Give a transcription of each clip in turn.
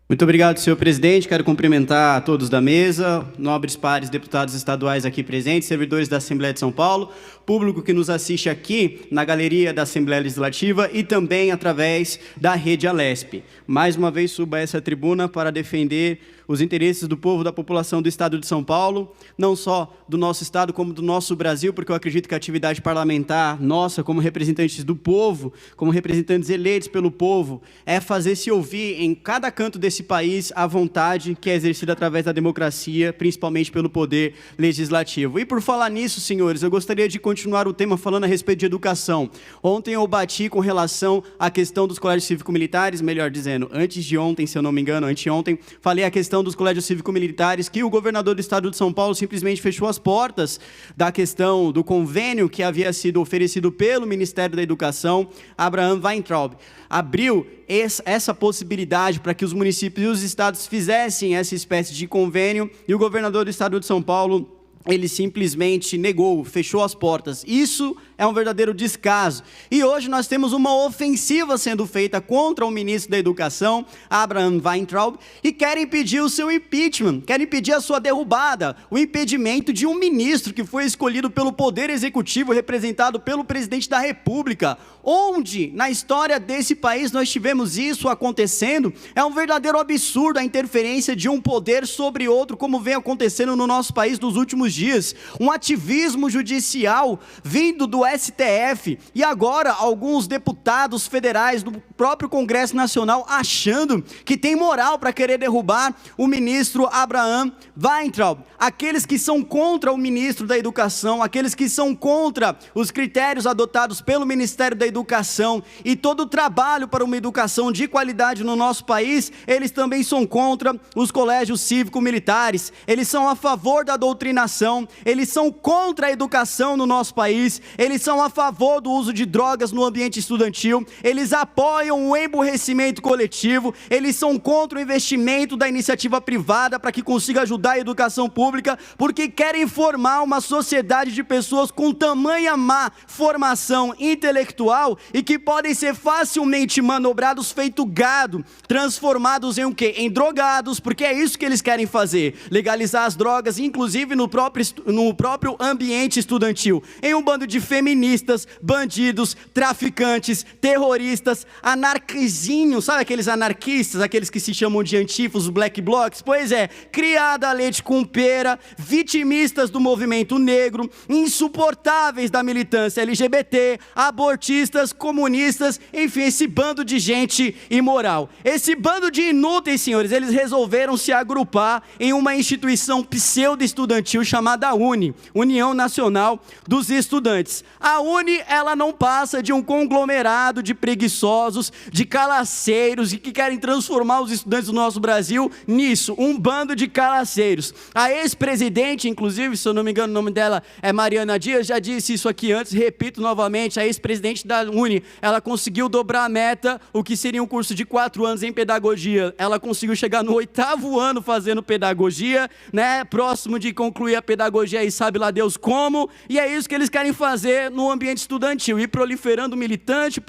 Muito obrigado, senhor presidente. Quero cumprimentar a todos da mesa, nobres pares, deputados estaduais aqui presentes, servidores da Assembleia de São Paulo, público que nos assiste aqui na galeria da Assembleia Legislativa e também através da rede Alesp. Mais uma vez subo a essa tribuna para defender os interesses do povo, da população do Estado de São Paulo, não só do nosso Estado, como do nosso Brasil, porque eu acredito que a atividade parlamentar nossa, como representantes do povo, como representantes eleitos pelo povo, é fazer-se ouvir em cada canto desse país a vontade que é exercida através da democracia, principalmente pelo poder legislativo. E por falar nisso, senhores, eu gostaria de continuar o tema falando a respeito de educação. Ontem eu bati com relação à questão dos colégios cívico-militares, melhor dizendo, antes de ontem, se eu não me engano, anteontem, falei a questão dos colégios cívico-militares, que o governador do Estado de São Paulo simplesmente fechou as portas da questão do convênio que havia sido oferecido pelo Ministério da Educação, Abraham Weintraub. Abriu essa possibilidade para que os municípios e os estados fizessem essa espécie de convênio, e o governador do Estado de São Paulo, ele simplesmente negou, fechou as portas. Isso é um verdadeiro descaso. E hoje nós temos uma ofensiva sendo feita contra o ministro da Educação, Abraham Weintraub, e querem pedir o seu impeachment, querem pedir a sua derrubada, o impedimento de um ministro que foi escolhido pelo Poder Executivo, representado pelo Presidente da República. Onde, na história desse país, nós tivemos isso acontecendo? É um verdadeiro absurdo a interferência de um poder sobre outro, como vem acontecendo no nosso país nos últimos dias. Um ativismo judicial vindo do STF, e agora alguns deputados federais do próprio Congresso Nacional achando que tem moral para querer derrubar o ministro Abraham Weintraub. Aqueles que são contra o ministro da Educação, aqueles que são contra os critérios adotados pelo Ministério da Educação e todo o trabalho para uma educação de qualidade no nosso país, eles também são contra os colégios cívico-militares, eles são a favor da doutrinação, eles são contra a educação no nosso país, eles são a favor do uso de drogas no ambiente estudantil, eles apoiam o emburrecimento coletivo, eles são contra o investimento da iniciativa privada para que consiga ajudar a educação pública, porque querem formar uma sociedade de pessoas com tamanha má formação intelectual e que podem ser facilmente manobrados feito gado, transformados em o quê? Em drogados, porque é isso que eles querem fazer, legalizar as drogas, inclusive no próprio ambiente estudantil, em um bando de feministas, bandidos, traficantes, terroristas, anarquizinhos, sabe aqueles anarquistas, aqueles que se chamam de antifas, os black blocs? Pois é, criada a leite com pera, vitimistas do movimento negro, insuportáveis da militância LGBT, abortistas, comunistas, enfim, esse bando de gente imoral. Esse bando de inúteis, senhores, eles resolveram se agrupar em uma instituição pseudo-estudantil chamada UNE, União Nacional dos Estudantes. A UNE, ela não passa de um conglomerado de preguiçosos, de calaceiros e que querem transformar os estudantes do nosso Brasil nisso, um bando de calaceiros. A ex-presidente, inclusive, se eu não me engano o nome dela é Mariana Dias, já disse isso aqui antes, repito novamente, a ex-presidente da UNE, ela conseguiu dobrar a meta, o que seria um curso de 4 anos em pedagogia, ela conseguiu chegar no 8º ano fazendo pedagogia, né, próximo de concluir a pedagogia e sabe lá Deus como, e é isso que eles querem fazer no ambiente estudantil, e proliferando militante,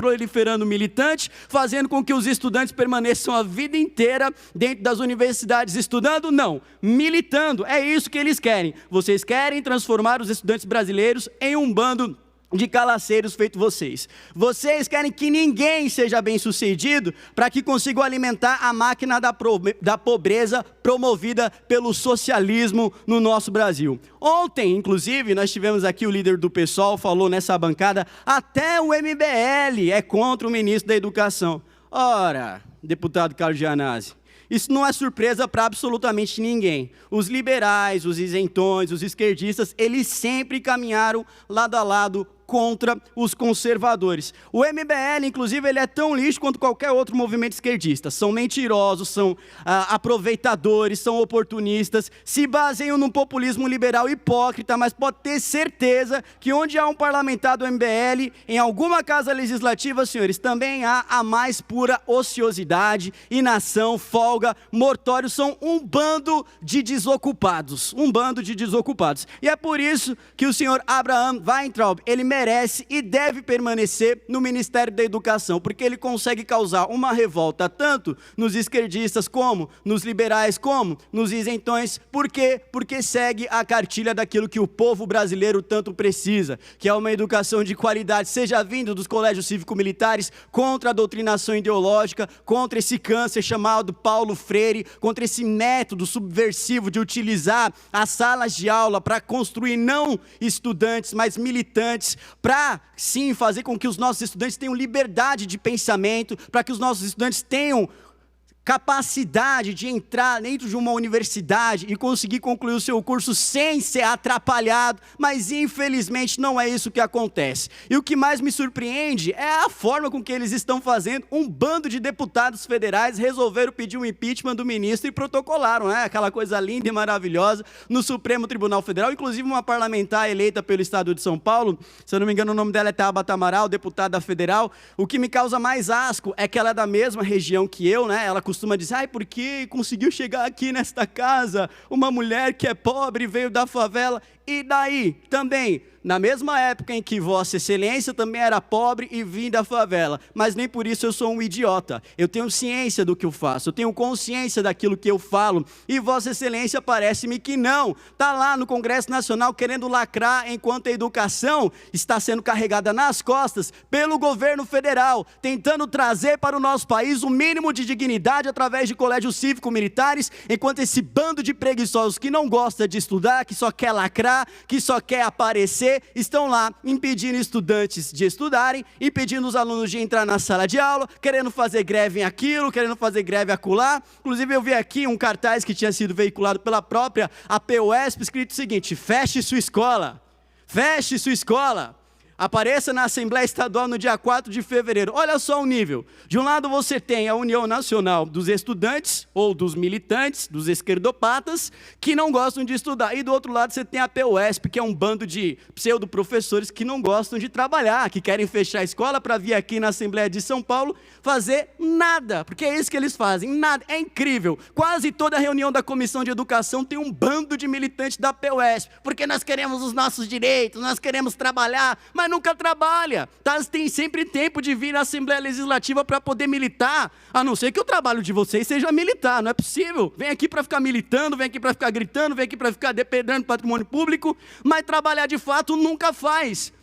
fazendo com que os estudantes permaneçam a vida inteira dentro das universidades estudando? Não, militando, é isso que eles querem. Vocês querem transformar os estudantes brasileiros em um bando de calaceiros feito vocês. Vocês querem que ninguém seja bem sucedido para que consigam alimentar a máquina da pobreza promovida pelo socialismo no nosso Brasil. Ontem, inclusive, nós tivemos aqui o líder do PSOL, falou nessa bancada, até o MBL é contra o ministro da Educação. Ora, deputado Carlos Gianazzi, isso não é surpresa para absolutamente ninguém. Os liberais, os isentões, os esquerdistas, eles sempre caminharam lado a lado contra os conservadores. O MBL, inclusive, ele é tão lixo quanto qualquer outro movimento esquerdista. São mentirosos, são aproveitadores, são oportunistas, se baseiam num populismo liberal hipócrita, mas pode ter certeza que onde há um parlamentar do MBL, em alguma casa legislativa, senhores, também há a mais pura ociosidade, inação, folga, mortório, são um bando de desocupados, E é por isso que o senhor Abraham Weintraub, ele merece merece e deve permanecer no Ministério da Educação, porque ele consegue causar uma revolta tanto nos esquerdistas, como nos liberais, como nos isentões. Por quê? Porque segue a cartilha daquilo que o povo brasileiro tanto precisa, que é uma educação de qualidade, seja vindo dos colégios cívico-militares, contra a doutrinação ideológica, contra esse câncer chamado Paulo Freire, contra esse método subversivo de utilizar as salas de aula para construir não estudantes, mas militantes, para sim fazer com que os nossos estudantes tenham liberdade de pensamento, para que os nossos estudantes tenham capacidade de entrar dentro de uma universidade e conseguir concluir o seu curso sem ser atrapalhado, mas infelizmente não é isso que acontece. E o que mais me surpreende é a forma com que eles estão fazendo. Um bando de deputados federais resolveram pedir o impeachment do ministro e protocolaram, né? Aquela coisa linda e maravilhosa no Supremo Tribunal Federal, inclusive uma parlamentar eleita pelo estado de São Paulo, se eu não me engano o nome dela é Tabata Amaral, deputada federal. O que me causa mais asco é que ela é da mesma região que eu, né? Ela costuma dizer, ai, por que conseguiu chegar aqui nesta casa uma mulher que é pobre, veio da favela? E daí, também, na mesma época em que Vossa Excelência também era pobre e vim da favela, mas nem por isso eu sou um idiota. Eu tenho ciência do que eu faço, eu tenho consciência daquilo que eu falo, e Vossa Excelência parece-me que não. Está lá no Congresso Nacional querendo lacrar, enquanto a educação está sendo carregada nas costas pelo governo federal, tentando trazer para o nosso país o mínimo de dignidade através de colégios cívico-militares, enquanto esse bando de preguiçosos que não gosta de estudar, que só quer lacrar, que só quer aparecer, estão lá impedindo estudantes de estudarem, impedindo os alunos de entrar na sala de aula, querendo fazer greve em aquilo, querendo fazer greve acolá. Inclusive eu vi aqui um cartaz que tinha sido veiculado pela própria APUESP, escrito o seguinte: feche sua escola, feche sua escola. Apareça na Assembleia Estadual no dia 4 de fevereiro. Olha só o nível. De um lado você tem a União Nacional dos Estudantes, ou dos militantes, dos esquerdopatas, que não gostam de estudar. E do outro lado você tem a PUESP, que é um bando de pseudo-professores que não gostam de trabalhar, que querem fechar a escola para vir aqui na Assembleia de São Paulo fazer nada. Porque é isso que eles fazem, nada. É incrível. Quase toda reunião da Comissão de Educação tem um bando de militantes da PUESP, porque nós queremos os nossos direitos, nós queremos trabalhar, mas nunca trabalha, tá? Tem sempre tempo de vir na Assembleia Legislativa para poder militar, a não ser que o trabalho de vocês seja militar, não é possível. Vem aqui para ficar militando, vem aqui para ficar gritando, vem aqui para ficar depredando patrimônio público, mas trabalhar de fato nunca faz.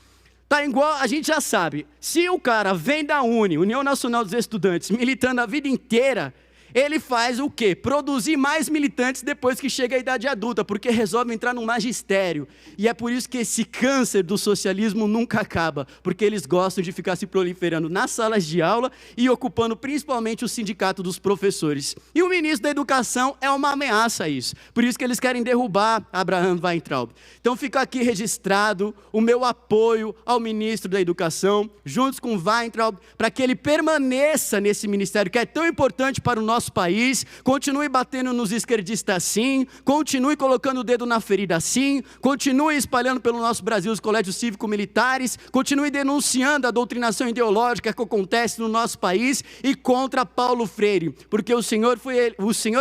Tá igual, a gente já sabe, se o cara vem da União Nacional dos Estudantes, militando a vida inteira, ele faz o quê? Produzir mais militantes depois que chega a idade adulta, porque resolve entrar no magistério. E é por isso que esse câncer do socialismo nunca acaba, porque eles gostam de ficar se proliferando nas salas de aula e ocupando principalmente o sindicato dos professores. E o ministro da Educação é uma ameaça a isso. Por isso que eles querem derrubar Abraham Weintraub. Então fica aqui registrado o meu apoio ao ministro da Educação, juntos com Weintraub, para que ele permaneça nesse ministério que é tão importante para o nosso país, continue batendo nos esquerdistas sim, continue colocando o dedo na ferida sim, continue espalhando pelo nosso Brasil os colégios cívico-militares, continue denunciando a doutrinação ideológica que acontece no nosso país e contra Paulo Freire, porque o Senhor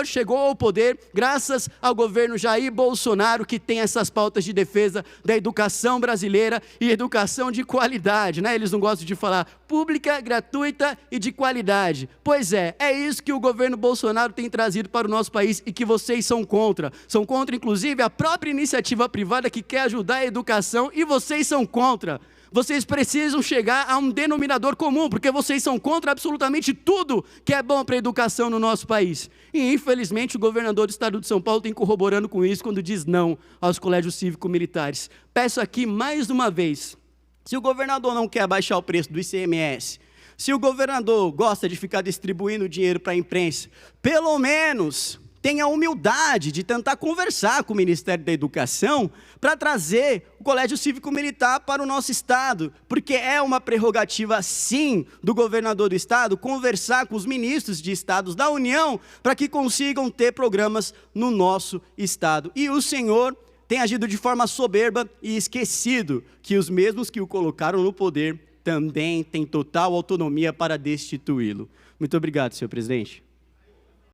chegou ao poder graças ao governo Jair Bolsonaro, que tem essas pautas de defesa da educação brasileira e educação de qualidade, né? Eles não gostam de falar pública, gratuita e de qualidade. Pois é isso que o governo Bolsonaro tem trazido para o nosso país e que vocês são contra. São contra, inclusive, a própria iniciativa privada que quer ajudar a educação e vocês são contra. Vocês precisam chegar a um denominador comum, porque vocês são contra absolutamente tudo que é bom para a educação no nosso país. E, infelizmente, o governador do estado de São Paulo tem corroborando com isso quando diz não aos colégios cívico-militares. Peço aqui mais uma vez, se o governador não quer baixar o preço do ICMS, se o governador gosta de ficar distribuindo dinheiro para a imprensa, pelo menos tenha a humildade de tentar conversar com o Ministério da Educação para trazer o Colégio Cívico-Militar para o nosso estado, porque é uma prerrogativa, sim, do governador do estado conversar com os ministros de estados da União para que consigam ter programas no nosso estado. E o senhor tem agido de forma soberba e esquecido que os mesmos que o colocaram no poder também têm total autonomia para destituí-lo. Muito obrigado, senhor presidente.